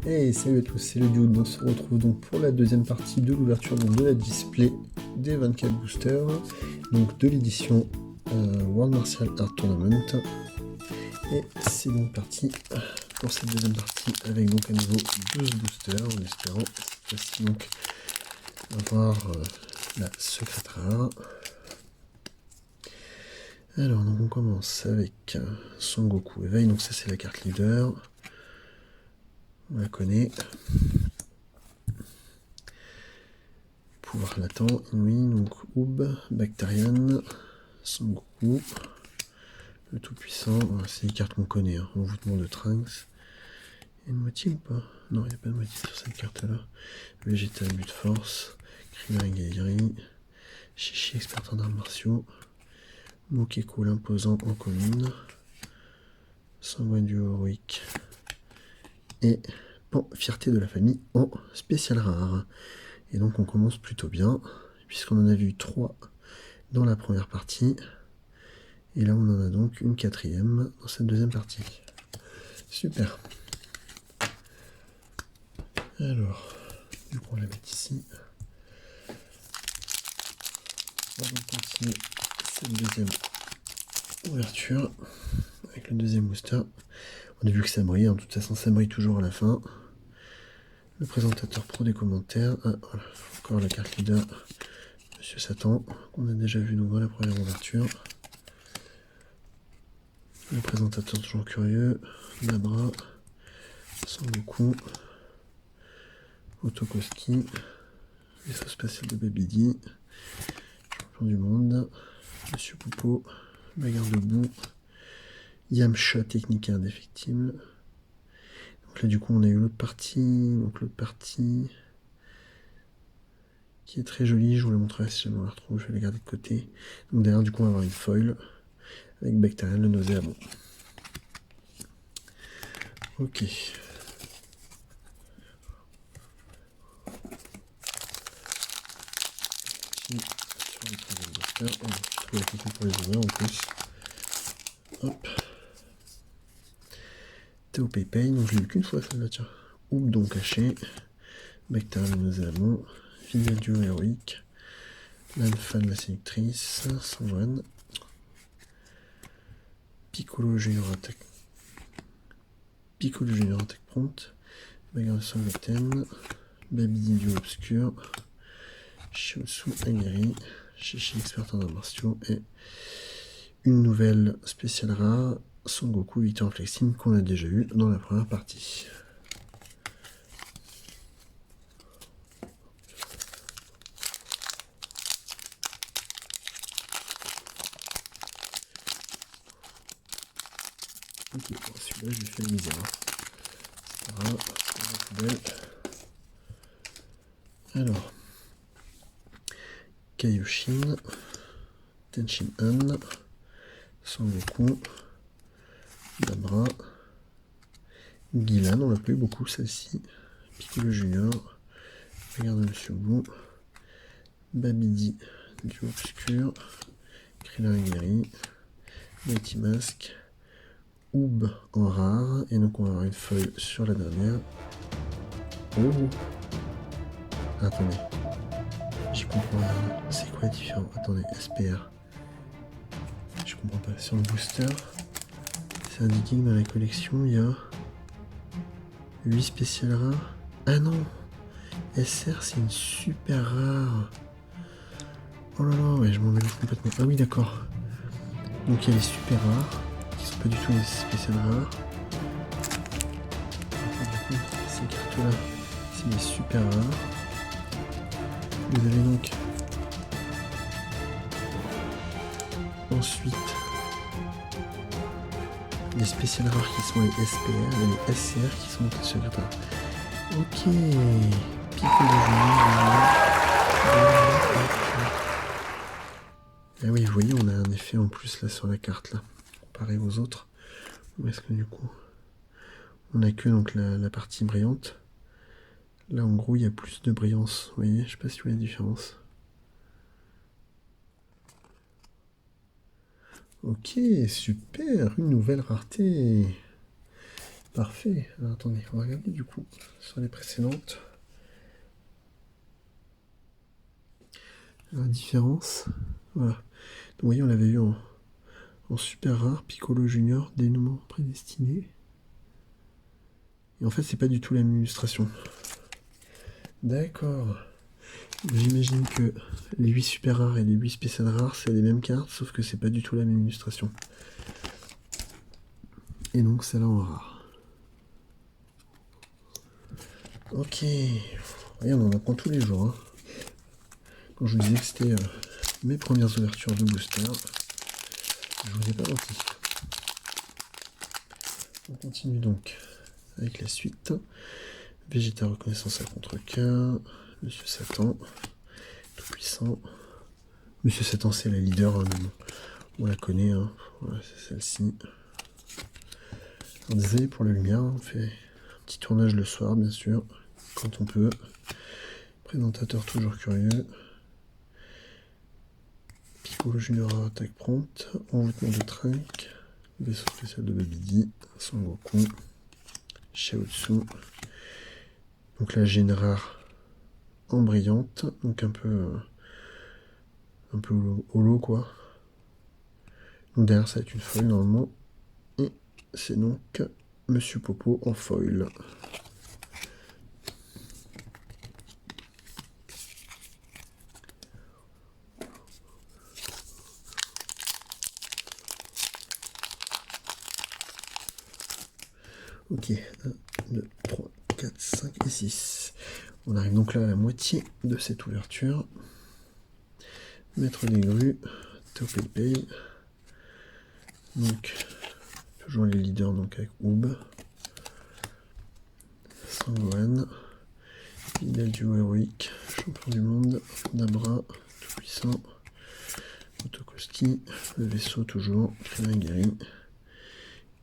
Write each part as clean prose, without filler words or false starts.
Hey, salut à tous, c'est le Dude. On se retrouve donc pour la deuxième partie de l'ouverture de la display des 24 boosters, donc de l'édition World Martial Art Tournament. Et c'est donc parti pour cette deuxième partie avec donc à nouveau 12 boosters, en espérant cette fois-ci donc avoir la secrète rare. Alors donc on commence avec Son Goku éveil, donc ça c'est la carte leader, on la connaît. Pouvoir latent, Inouï, donc Oub, Bacterian, Son Goku, le tout-puissant, c'est les cartes qu'on connaît, hein. Envoûtement de Trunks. Il y a une moitié ou pas? Non, il n'y a pas de moitié sur cette carte-là. Végétal, but de force, Krillin, Gaïri, Chichi, expert en arts martiaux, Mokeko, l'imposant en commune, Sanguin du héroïque, et Pan, fierté de la famille en spécial rare. Et donc on commence plutôt bien, puisqu'on en a vu 3 dans la première partie. Et là on en a donc une quatrième dans cette deuxième partie. Super. Alors, du coup on la met ici. On va donc continuer cette deuxième ouverture avec le deuxième booster. On a vu que ça brille, de toute façon ça brille toujours à la fin. Le présentateur pro des commentaires. Ah, voilà. Encore la carte leader, Monsieur Satan, qu'on a déjà vu dans la première ouverture. Le présentateur toujours curieux, Nabra, Son Goku, Otokoski, vaisseau spatial de Babidi, champion du monde, Monsieur Poupeau, bagarre debout, Yamcha, technique indéfectible. Donc là du coup on a eu l'autre partie, qui est très jolie, je vous la montrerai si jamais on la retrouve, je vais la garder de côté. Donc derrière du coup on va avoir une foil avec Bacterian, le nauséabond. Ok. Sur le troisième booster, oh, je trouve la technique pour les ouvrir en plus. Hop. Théo Paypay, donc je l'ai eu qu'une fois celle-là, tiens. Oubdon caché, Bacterian, le nauséabond, Fidèle duo héroïque, l'alpha de la sélectrice, Sanguine, Piccolo Junior Attack. Piccolo Junior Attack Prompt, bagarre de Sangoten, Babidi duo obscur, Shiotsu Agiri, Chichi expert en arts martiaux et une nouvelle spéciale rare, Son Goku Victor Flexible qu'on a déjà eu dans la première partie. Ok, bon, celui-là je lui fais la misère. C'est pas grave, c'est la poubelle. Alors, Kaioshin, Tenshin Han, Son Goku, Dabra, Gilan, on l'a pas eu beaucoup celle-ci, Piccolo Junior, Regarde Monsieur Bou, Babidi, Duo Obscur, Krillin Guéry, Mighty Mask, Oub en rare, et donc on va avoir une feuille sur la dernière. Oh, attendez, j'y comprends rien. C'est quoi la différence? Attendez, SPR. Je comprends pas. Sur le booster, c'est indiqué que dans la collection, il y a 8 spéciales rares. Ah non, SR, c'est une super rare. Oh là là, ouais, je m'en mélange complètement. Ah oui, d'accord. Donc il y a les super rares, qui sont pas du tout les spéciales rares. Du coup, ces cartes-là, c'est les super rares. Vous avez donc ensuite les spéciales rares qui sont les SPR et les SCR qui sont les secrètes rares. Ok. Piccolo Junior. Et oui, vous voyez, on a un effet en plus là sur la carte là, comparé aux autres. Est-ce que du coup, on a que donc la partie brillante. Là, en gros, il y a plus de brillance. Vous voyez, je sais pas si vous voyez la différence. Ok, super, une nouvelle rareté. Parfait. Alors attendez, on va regarder du coup sur les précédentes. La différence. Voilà. Donc, vous voyez, on l'avait eu en super rare, Piccolo Junior, dénouement prédestiné. Et en fait, c'est pas du tout la même illustration. D'accord. J'imagine que les 8 super rares et les 8 spécial rares, c'est les mêmes cartes, sauf que c'est pas du tout la même illustration. Et donc, celle-là en rare. Ok. Regarde, on apprend tous les jours. Hein. Quand je vous disais que c'était mes premières ouvertures de booster, je vous ai pas menti. On continue donc avec la suite. Vegeta reconnaissance à contre-cœur. Monsieur Satan, tout puissant. Monsieur Satan, c'est la leader, hein, mais bon, on la connaît. Hein. Voilà, c'est celle-ci. Désolé pour la lumière, on fait un petit tournage le soir, bien sûr, quand on peut. Présentateur toujours curieux. Piccolo Junior attaque prompte. Envoûtement de Trunk. Vaisseau spécial de Babidi. Son Goku. Shiaotsu. Donc la gêne rare en brillante. Donc un peu holo quoi. Donc derrière ça va être une foil normalement. Et c'est donc Monsieur Popo en foil. Ok, 1, 2, 3, 4, 5 et 6. On arrive donc là à la moitié de cette ouverture. Maître des grues, Top Pay. Donc, toujours les leaders donc avec Oob. Sangohan. Fidèle duo héroïque, champion du monde, Dabra, tout puissant. Otokoski, le vaisseau toujours, Krillin Gary.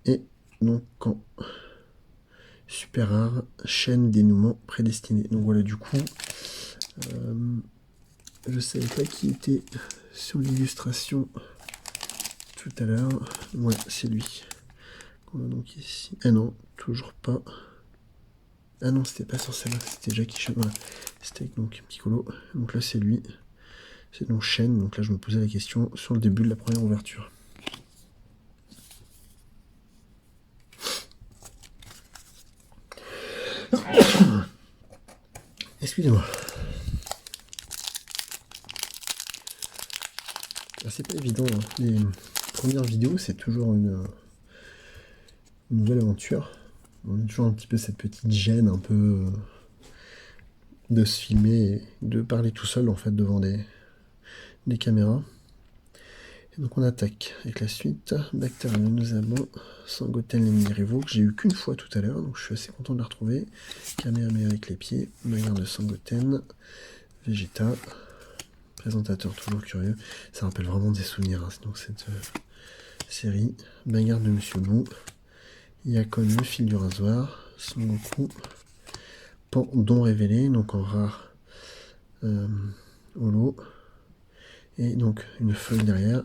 Et donc en super rare, chaîne dénouement prédestiné. Donc voilà, du coup, je savais pas qui était sur l'illustration tout à l'heure. Voilà, c'est lui. On a donc ici. Ah non, toujours pas. Ah non, c'était pas sur celle-là, c'était Jackie Chan. Voilà, c'était donc Piccolo. Donc là, c'est lui. C'est donc chaîne. Donc là, je me posais la question sur le début de la première ouverture. Excusez-moi. C'est pas évident. Hein. Les premières vidéos, c'est toujours une nouvelle aventure. On a toujours un petit peu cette petite gêne, un peu de se filmer et de parler tout seul en fait devant des caméras. Et donc on attaque avec la suite. Bacterium, nous avons Sangoten, l'ennemi rivaux que j'ai eu qu'une fois tout à l'heure, donc je suis assez content de la retrouver. Kamehameha avec les pieds, bagarre de Sangoten, Vegeta. Présentateur toujours curieux, ça rappelle vraiment des souvenirs, hein, donc cette série. Bagarre de Monsieur Bou, Yakon le fil du rasoir, Son Goku, Pan don révélé, donc en rare holo, et donc une feuille derrière,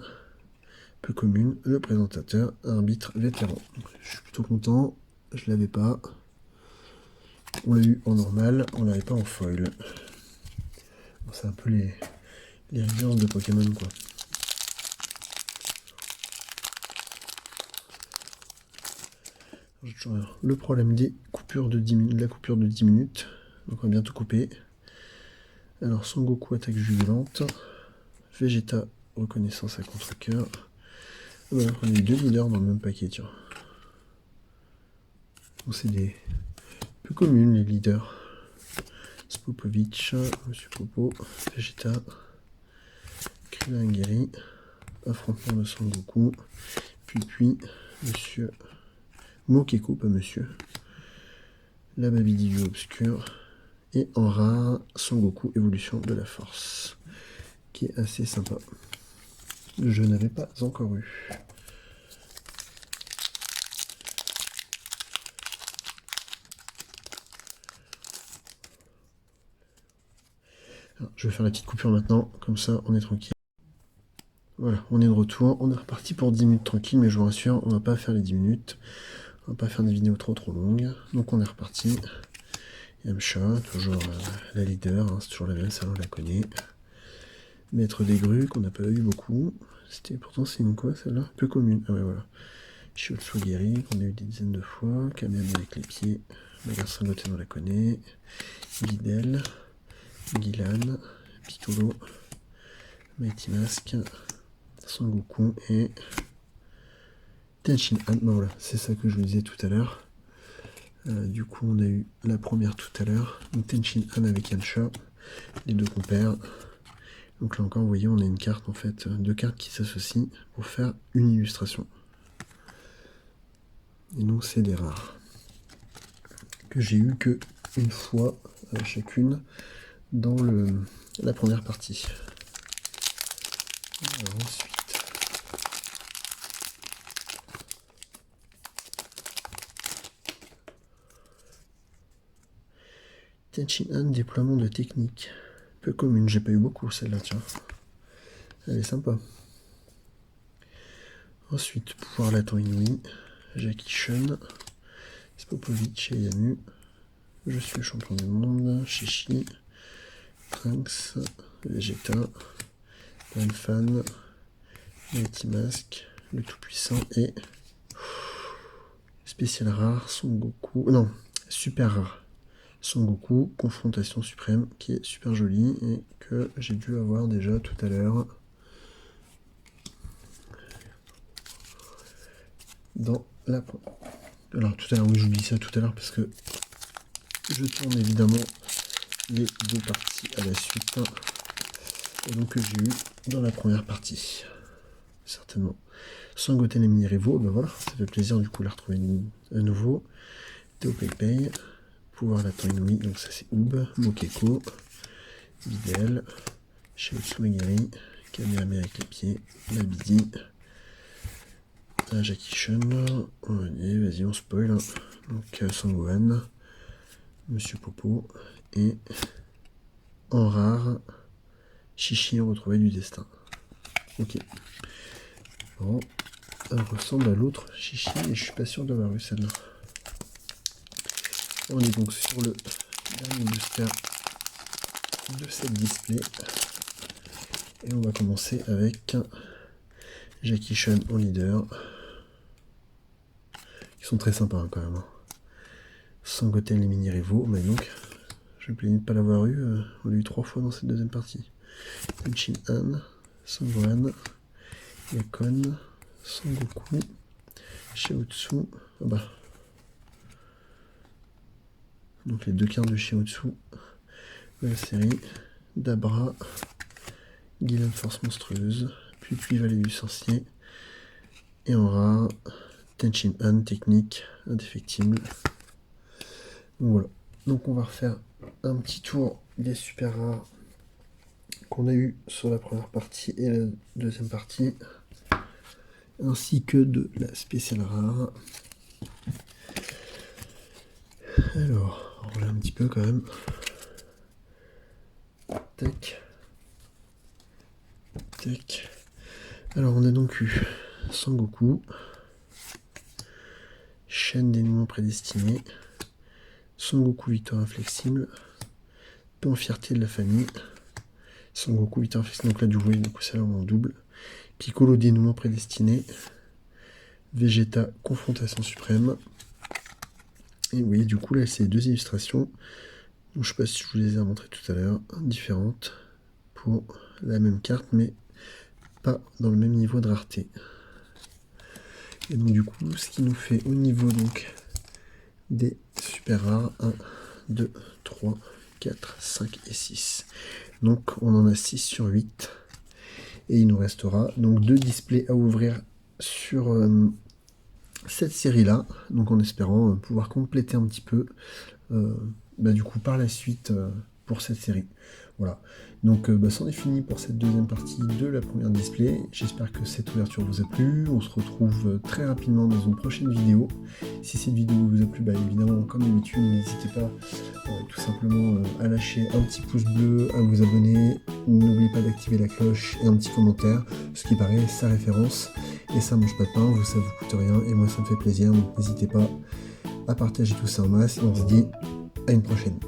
peu commune, le présentateur, arbitre vétéran. Je suis plutôt content, je l'avais pas. On l'a eu en normal, on l'avait pas en foil. Bon, c'est un peu les références de Pokémon quoi. Le problème des coupures de 10 minutes, la coupure de 10 minutes. Donc on va bientôt couper. Alors Son Goku attaque jugulante. Vegeta reconnaissance à contre-cœur. Voilà, on a eu deux leaders dans le même paquet, tiens. Donc c'est des peu communes les leaders. Spopovich, Monsieur Popo, Vegeta, Krillin Gary, affrontement de Son Goku, puis Monsieur Mokeko, pas Monsieur, la Babidi du obscur, et en rare, Son Goku évolution de la force, qui est assez sympa. Je n'avais pas encore eu. Alors, je vais faire la petite coupure maintenant, comme ça on est tranquille. Voilà, on est de retour, on est reparti pour 10 minutes tranquille, mais je vous rassure, on va pas faire les 10 minutes. On va pas faire des vidéos trop longues. Donc on est reparti. Yamcha, toujours la leader, hein, c'est toujours la même, ça on la connaît. Maître des grues, qu'on n'a pas eu beaucoup. Pourtant c'est une quoi celle-là? Peu commune. Ah ouais voilà. Shiotsu guéri, qu'on a eu des dizaines de fois. Kamehameha avec les pieds. Bagarre Sangoten, on la connaît. Guidel. Gilan. Piccolo. Mighty Mask. Son Goku et Tenshin Han. Ben voilà, c'est ça que je vous disais tout à l'heure. Du coup, on a eu la première tout à l'heure. Tenshin Han avec Yamcha, les deux compères. Donc là encore, vous voyez, on a une carte en fait, deux cartes qui s'associent pour faire une illustration. Et donc, c'est des rares que j'ai eu que une fois chacune dans la première partie. Alors, ensuite. Tenshin Han, déploiement de technique. Peu commune, j'ai pas eu beaucoup celle-là, tiens. Elle est sympa. Ensuite, pouvoir latent inouï. Jackie Chun. Spopovich et Yamu. Je suis le champion du monde. Chichi. Trunks. Vegeta. Fan. Mighty Mask. Le tout-puissant et spécial rare, Son Goku. Non, super rare. Son Goku, confrontation suprême, qui est super jolie et que j'ai dû avoir déjà tout à l'heure dans la... Alors tout à l'heure, oui, j'oublie ça tout à l'heure parce que je tourne évidemment les deux parties à la suite. Et donc que j'ai eu dans la première partie. Certainement. Sangoten et Mini-Revo, ben voilà, ça fait plaisir du coup de la retrouver à nouveau. Théo Pei, pouvoir latent inouï, donc ça c'est Oob, Mokeko, Videl, Shiotsu Megari, Kamehameha avec les pieds, Babidi, Jackie Chun, vas-y on spoil, hein. Donc Sangohan, Monsieur Popo, et en rare, Chichi retrouvé du destin. Ok. Bon, elle ressemble à l'autre Chichi, et je suis pas sûr d'avoir eu celle-là. On est donc sur le dernier booster de cette display. Et on va commencer avec Jackie Chun en leader. Ils sont très sympas hein, quand même. Sangoten les Mini-Revo, mais donc je me plaignais de ne pas l'avoir eu. On l'a eu 3 fois dans cette deuxième partie. Tenshin Han, Sangohan, Yakon, Sangoku, Shiotsu. Ah bah. Donc les deux cartes de Shiotsu de la série. Dabra, Gilan Force Monstrueuse, puis Vallée du Sorcier. Et en rare, Tenshin Han, technique indéfectible. Donc voilà. Donc on va refaire un petit tour des super rares qu'on a eu sur la première partie et la deuxième partie, ainsi que de la spéciale rare. Alors, on regarde un petit peu quand même. Tac. Tac. Alors on a donc eu Sangoku, chaîne d'éléments prédestinés, Sangoku victoire inflexible, Pan fierté de la famille, Sangoku victoire inflexible, donc là du coup c'est là en double, Piccolo dénouement prédestiné, Vegeta confrontation suprême, et vous voyez du coup là c'est deux illustrations, donc, je sais pas si je vous les ai montrées tout à l'heure, différentes pour la même carte mais pas dans le même niveau de rareté. Et donc du coup, ce qui nous fait au niveau donc des super rares, 1, 2, 3, 4, 5 et 6. Donc on en a 6 sur 8. Et il nous restera donc 2 displays à ouvrir sur cette série-là. Donc en espérant pouvoir compléter un petit peu du coup par la suite pour cette série. Voilà, donc c'en est fini pour cette deuxième partie de la première display. J'espère que cette ouverture vous a plu. On se retrouve très rapidement dans une prochaine vidéo. Si cette vidéo vous a plu, évidemment, comme d'habitude, n'hésitez pas tout simplement à lâcher un petit pouce bleu, à vous abonner. N'oubliez pas d'activer la cloche et un petit commentaire, ce qui paraît sa référence. et ça mange pas de pain, vous ça vous coûte rien et moi ça me fait plaisir, donc n'hésitez pas à partager tout ça en masse et on se dit à une prochaine.